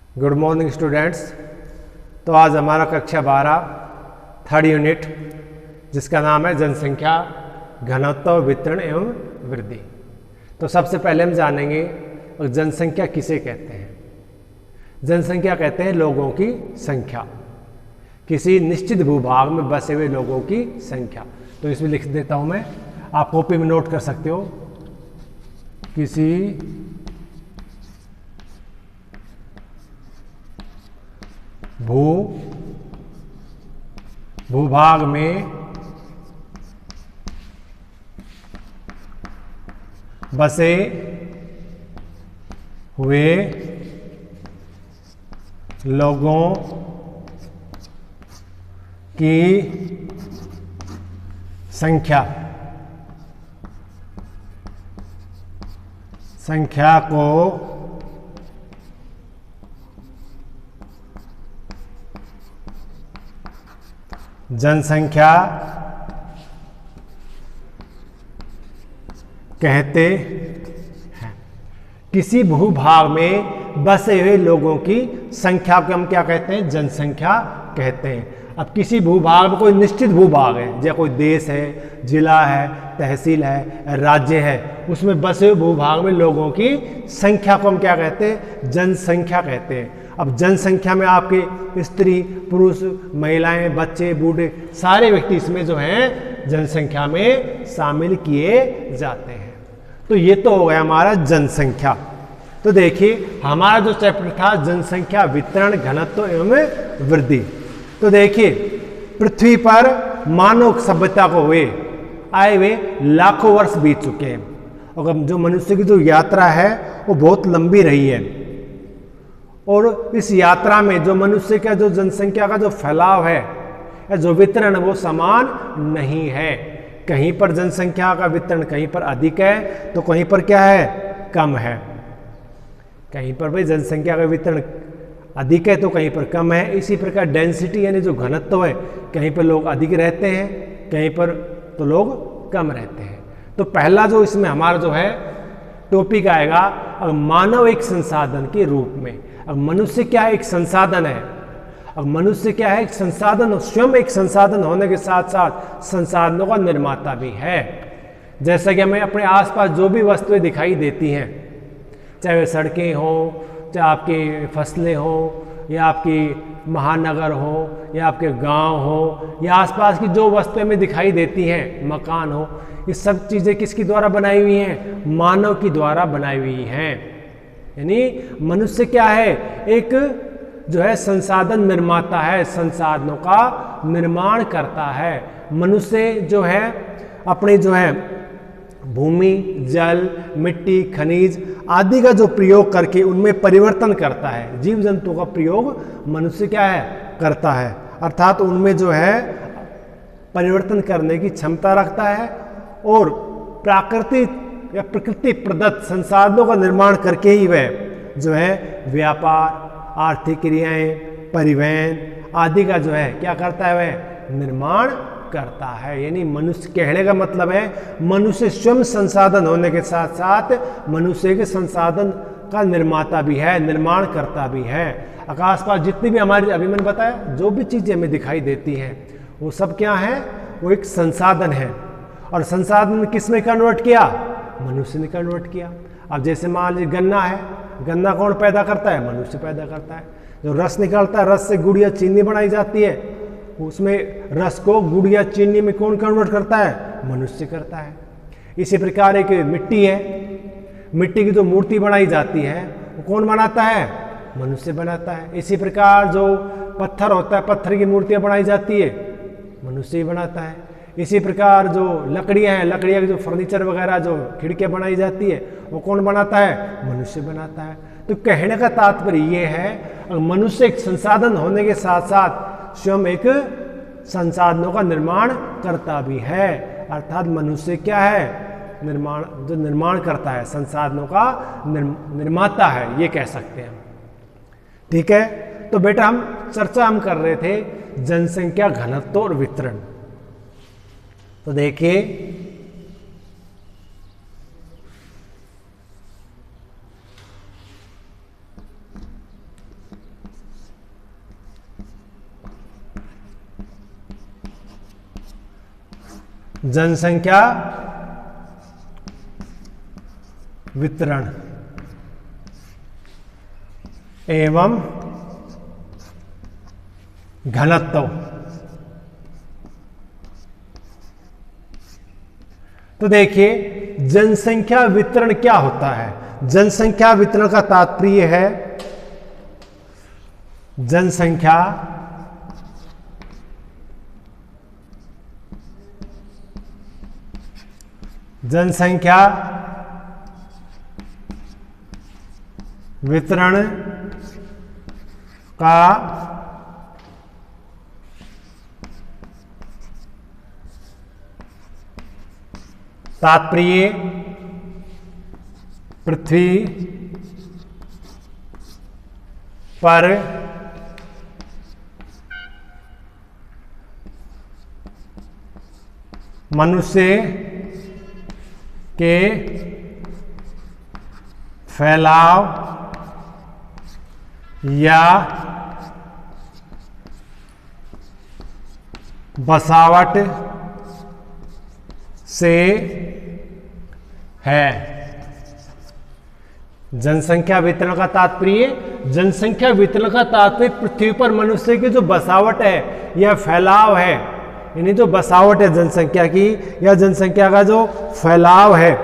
Good morning students. तो आज हमारा कक्षा 12 थर्ड यूनिट जिसका नाम है जनसंख्या घनत्व वितरण एवं वृद्धि। तो सबसे पहले हम जानेंगे जनसंख्या किसे कहते हैं। जनसंख्या कहते हैं लोगों की संख्या, किसी निश्चित भूभाग में बसे हुए लोगों की संख्या। तो इसमें लिख देता हूं मैं, आप कॉपी में नोट कर सकते हो। किसी भूभाग में बसे हुए लोगों की संख्या को जनसंख्या कहते हैं। किसी भूभाग में बसे हुए लोगों की संख्या को हम क्या कहते हैं? जनसंख्या कहते हैं। अब किसी भूभाग में कोई निश्चित भूभाग है, जैसे कोई देश है, जिला है, तहसील है, राज्य है, उसमें बसे हुए भूभाग में लोगों की संख्या को हम क्या कहते हैं? जनसंख्या कहते हैं। अब जनसंख्या में आपके स्त्री, पुरुष, महिलाएं, बच्चे, बूढ़े सारे व्यक्ति इसमें जो हैं जनसंख्या में शामिल किए जाते हैं। तो ये तो हो गया हमारा जनसंख्या। तो देखिए हमारा जो चैप्टर था जनसंख्या वितरण घनत्व एवं वृद्धि। तो देखिए पृथ्वी पर मानव सभ्यता को आए हुए लाखों वर्ष बीत चुके हैं, और जो मनुष्य की जो यात्रा है वो बहुत लंबी रही है। और इस यात्रा में जो मनुष्य का जो जनसंख्या का जो फैलाव है या जो वितरण वो समान नहीं है। कहीं पर जनसंख्या का वितरण कहीं पर अधिक है तो कहीं पर क्या है? कम है। कहीं पर भाई जनसंख्या का वितरण अधिक है तो कहीं पर कम है। इसी प्रकार डेंसिटी यानी जो घनत्व है, कहीं पर लोग अधिक रहते हैं, कहीं पर तो लोग कम रहते हैं। तो पहला जो इसमें हमारा जो है टॉपिक आएगा, अब मानव एक संसाधन के रूप में। अब मनुष्य क्या है? एक संसाधन है। अब मनुष्य क्या है? एक संसाधन, स्वयं एक संसाधन होने के साथ साथ संसाधनों का निर्माता भी है। जैसा कि हमें अपने आसपास जो भी वस्तुएं दिखाई देती हैं, चाहे वे सड़कें हो, चाहे आपकी फसलें हो, या आपकी महानगर हो, या आपके गांव हो, या आसपास की जो वस्तुएं हमें दिखाई देती हैं, मकान हो, ये सब चीज़ें किसकी द्वारा बनाई हुई हैं? मानव की द्वारा बनाई हुई हैं। यानी मनुष्य क्या है? एक जो है संसाधन निर्माता है, संसाधनों का निर्माण करता है। मनुष्य जो है अपने जो है भूमि, जल, मिट्टी, खनिज आदि का जो प्रयोग करके उनमें परिवर्तन करता है। जीव जंतु का प्रयोग मनुष्य क्या है? करता है, अर्थात उनमें जो है परिवर्तन करने की क्षमता रखता है, और प्राकृतिक या प्रकृति प्रदत्त संसाधनों का निर्माण करके ही वह जो है व्यापार, आर्थिक क्रियाएं, परिवहन आदि का जो है क्या करता है? वह निर्माण करता है। यानी मनुष्य कहने का मतलब है मनुष्य स्वयं संसाधन होने के साथ साथ मनुष्य के संसाधन का निर्माता भी है, निर्माण करता भी है। आकाश पास जितनी भी हमारी, अभी मैंने बताया, जो भी चीजें हमें दिखाई देती हैं वो सब क्या है? वो एक संसाधन है। और संसाधन किस में कन्वर्ट किया? मनुष्य ने कन्वर्ट किया। अब जैसे मान लीजिए गन्ना है, गन्ना कौन पैदा करता है? मनुष्य पैदा करता है। जो रस निकलता है, रस से गुड़ या चीनी बनाई जाती है, उसमें रस को गुड़ या चीनी में कौन कन्वर्ट करता है? मनुष्य करता है। इसी प्रकार एक मिट्टी है, मिट्टी की जो मूर्ति बनाई जाती है वो कौन बनाता है? मनुष्य बनाता है। इसी प्रकार जो पत्थर होता है, पत्थर की मूर्तियां बनाई जाती है, मनुष्य ही बनाता है। इसी प्रकार जो लकड़ियां हैं, लकड़ियां के जो फर्नीचर वगैरह जो खिड़कियां बनाई जाती है वो कौन बनाता है? मनुष्य बनाता है। तो कहने का तात्पर्य ये है मनुष्य एक संसाधन होने के साथ साथ स्वयं एक संसाधनों का निर्माण करता भी है। अर्थात मनुष्य क्या है? जो निर्माण करता है, संसाधनों का निर्माता है, ये कह सकते हैं। ठीक है। तो बेटा हम चर्चा कर रहे थे जनसंख्या घनत्व और वितरण। तो देखिए जनसंख्या वितरण एवं घनत्व। तो देखिए जनसंख्या वितरण क्या होता है। जनसंख्या वितरण का तात्पर्य है जनसंख्या वितरण का तात्पर्य पृथ्वी पर मनुष्य के फैलाव या बसावट से है। जनसंख्या वितरण का तात्पर्य, जनसंख्या वितरण का तात्पर्य पृथ्वी पर मनुष्य की जो बसावट है या फैलाव है, यानी जो बसावट है जनसंख्या की या जनसंख्या का जो फैलाव है,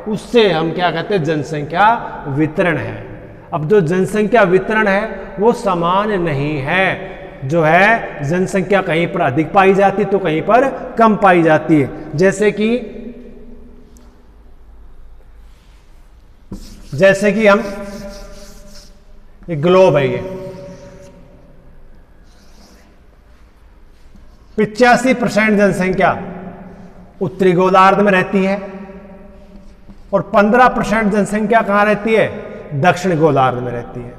उससे हम क्या कहते हैं, जनसंख्या वितरण है। अब जो जनसंख्या वितरण है वो समान नहीं है। जो है जनसंख्या कहीं पर अधिक पाई जाती है तो कहीं पर कम पाई जाती है। जैसे कि हम एक ग्लोब है, ये 85% जनसंख्या उत्तरी गोलार्ध में रहती है और 15% जनसंख्या कहां रहती है, दक्षिण गोलार्ध में रहती है।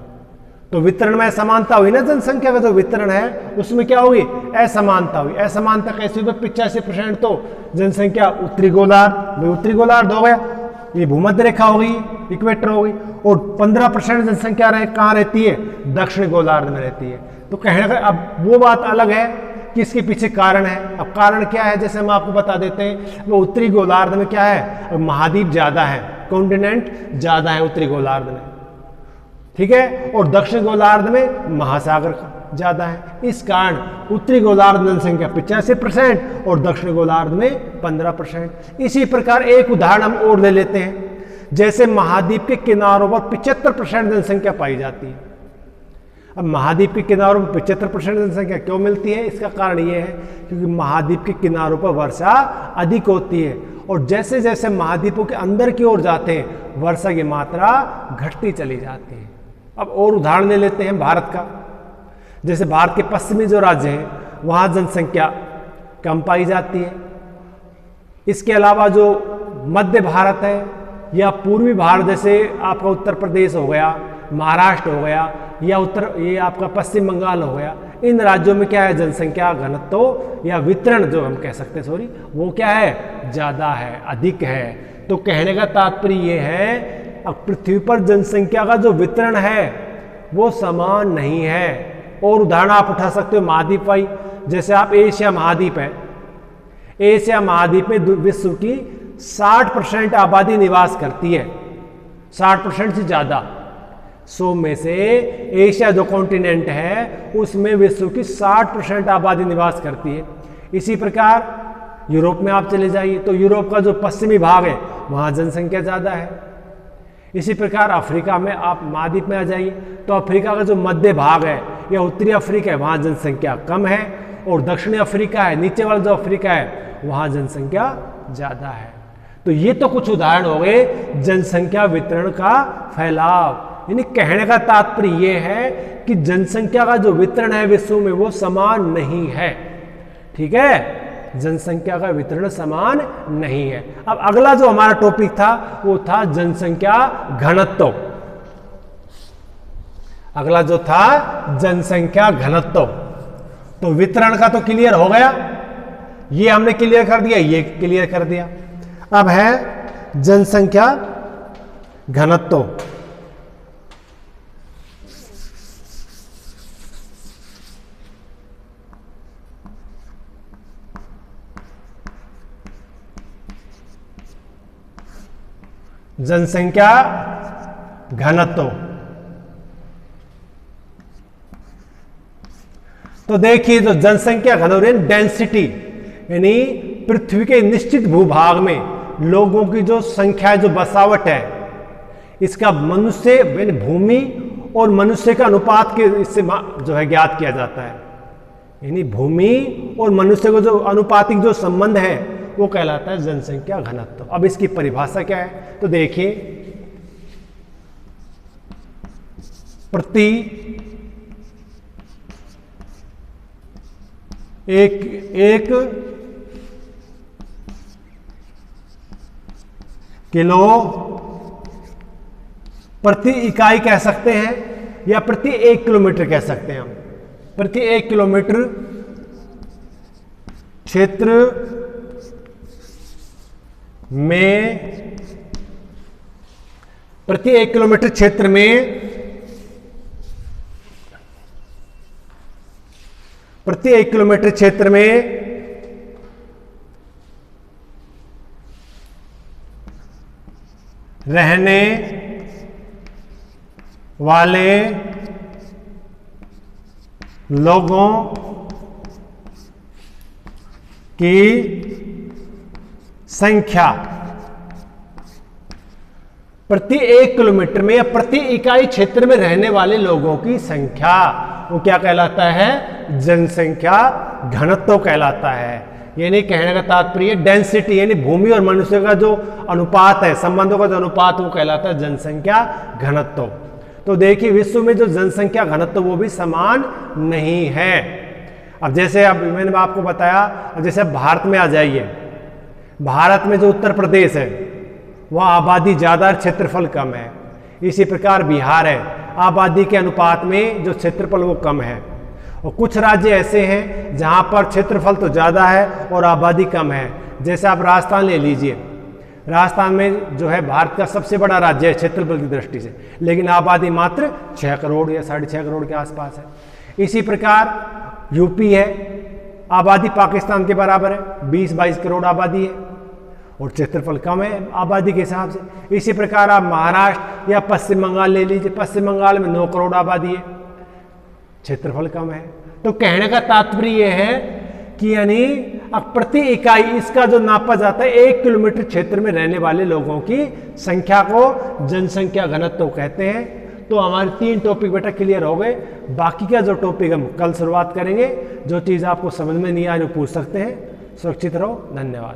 तो वितरण में असमानता हुई ना, जनसंख्या का जो वितरण है उसमें क्या हुई, असमानता हुई। असमानता कैसे हुई, 85% तो जनसंख्या उत्तरी गोलार्ध हो गया, ये भूमध्य रेखा हो गई, इक्वेटर हो गई, और 15% जनसंख्या कहां रहती है, दक्षिण गोलार्ध में रहती है। तो कहने का अब वो बात अलग है कि इसके पीछे कारण है। अब कारण क्या है, जैसे हम आपको बता देते हैं, वो उत्तरी गोलार्ध में क्या है, महाद्वीप ज्यादा है, कॉन्टिनेंट ज्यादा है उत्तरी गोलार्ध में, ठीक है, और दक्षिण गोलार्ध में महासागर ज्यादा है। इस कारण उत्तरी गोलार्ध जनसंख्या 85% और दक्षिण गोलार्ध में 15%। इसी प्रकार एक उदाहरण हम और ले लेते हैं, जैसे महाद्वीप के किनारों पर 75% जनसंख्या पाई जाती है। अब महाद्वीप के किनारों पर 75% जनसंख्या क्यों मिलती है, इसका कारण यह है क्योंकि महाद्वीप के किनारों पर वर्षा अधिक होती है, और जैसे जैसे महाद्वीपों के अंदर की ओर जाते हैं वर्षा की मात्रा घटती चली जाती है। अब और उदाहरण ले लेते हैं भारत का, जैसे भारत के पश्चिमी जो राज्य हैं वहाँ जनसंख्या कम पाई जाती है। इसके अलावा जो मध्य भारत है या पूर्वी भारत, जैसे आपका उत्तर प्रदेश हो गया, महाराष्ट्र हो गया, या ये आपका पश्चिम बंगाल हो गया, इन राज्यों में क्या है, जनसंख्या घनत्व या वितरण जो हम कह सकते हैं, वो क्या है, ज़्यादा है, अधिक है। तो कहने का तात्पर्य ये है अब पृथ्वी पर जनसंख्या का जो वितरण है वो समान नहीं है। और उदाहरण आप उठा सकते हो महाद्वीप वाई, जैसे आप एशिया महाद्वीप है, एशिया महाद्वीप में विश्व की 60% आबादी निवास करती है, 60% से ज्यादा। 100 में से एशिया जो कॉन्टिनेंट है उसमें विश्व की 60% आबादी निवास करती है। इसी प्रकार यूरोप में आप चले जाइए तो यूरोप का जो पश्चिमी भाग है वहाँ जनसंख्या ज़्यादा है। इसी प्रकार अफ्रीका में आप महाद्वीप में आ जाइए तो अफ्रीका का जो मध्य भाग है या उत्तरी अफ्रीका है वहाँ जनसंख्या कम है, और दक्षिणी अफ्रीका है, नीचे वाला जो अफ्रीका है वहाँ जनसंख्या ज़्यादा है। तो ये तो कुछ उदाहरण हो गए जनसंख्या वितरण का फैलाव। यानी कहने का तात्पर्य यह है कि जनसंख्या का जो वितरण है विश्व में वो समान नहीं है, ठीक है, जनसंख्या का वितरण समान नहीं है। अब अगला जो हमारा टॉपिक था वो था जनसंख्या घनत्व। अगला जो था जनसंख्या घनत्व। तो वितरण का तो क्लियर हो गया, ये हमने क्लियर कर दिया, ये क्लियर कर दिया। अब है जनसंख्या घनत्व। जनसंख्या घनत्व। तो देखिए, जो जनसंख्या घनत्व डेंसिटी, यानी पृथ्वी के निश्चित भूभाग में लोगों की जो संख्या, जो बसावट है, इसका मनुष्य यानी भूमि और मनुष्य का अनुपात के इससे जो है ज्ञात किया जाता है। यानी भूमि और मनुष्य को जो अनुपातिक जो संबंध है वो कहलाता है जनसंख्या घनत्व। अब इसकी परिभाषा क्या है, तो देखिए, प्रति एक किलो प्रति इकाई कह सकते हैं, या प्रति 1 किलोमीटर कह सकते हैं हम। प्रति 1 किलोमीटर क्षेत्र में, प्रति 1 किलोमीटर क्षेत्र में, प्रति 1 किलोमीटर क्षेत्र में रहने वाले लोगों की संख्या, प्रति 1 किलोमीटर में या प्रति इकाई क्षेत्र में रहने वाले लोगों की संख्या, वो क्या कहलाता है, जनसंख्या घनत्व कहलाता है। यानी कहने का तात्पर्य डेंसिटी, यानी भूमि और मनुष्य का जो अनुपात है, संबंधों का जो अनुपात, वो कहलाता है जनसंख्या घनत्व। तो देखिए, विश्व में जो जनसंख्या घनत्व वो भी समान नहीं है। अब जैसे अब मैंने आपको बताया, जैसे अब भारत में आ जाइए, भारत में जो उत्तर प्रदेश है वहाँ आबादी ज़्यादा और क्षेत्रफल कम है। इसी प्रकार बिहार है, आबादी के अनुपात में जो क्षेत्रफल वो कम है। और कुछ राज्य ऐसे हैं जहाँ पर क्षेत्रफल तो ज़्यादा है और आबादी कम है। जैसे आप राजस्थान ले लीजिए, राजस्थान में जो है भारत का सबसे बड़ा राज्य है क्षेत्रफल की दृष्टि से, लेकिन आबादी मात्र 6 करोड़ या 6.5 करोड़ के आसपास है। इसी प्रकार यूपी है, आबादी पाकिस्तान के बराबर है, 20-22 करोड़ आबादी है और क्षेत्रफल कम है आबादी के हिसाब से। इसी प्रकार आप महाराष्ट्र या पश्चिम बंगाल ले लीजिए, पश्चिम बंगाल में 9 करोड़ आबादी है, क्षेत्रफल कम है। तो कहने का तात्पर्य यह है कि यानी अब प्रति इकाई इसका जो नापा जाता है 1 किलोमीटर क्षेत्र में रहने वाले लोगों की संख्या को जनसंख्या घनत्व कहते हैं। तो हमारे 3 टॉपिक बेटा क्लियर हो गए। बाकी का जो टॉपिक हम कल शुरुआत करेंगे। जो चीज़ आपको समझ में नहीं आ रही वो पूछ सकते हैं। सुरक्षित रहो। धन्यवाद।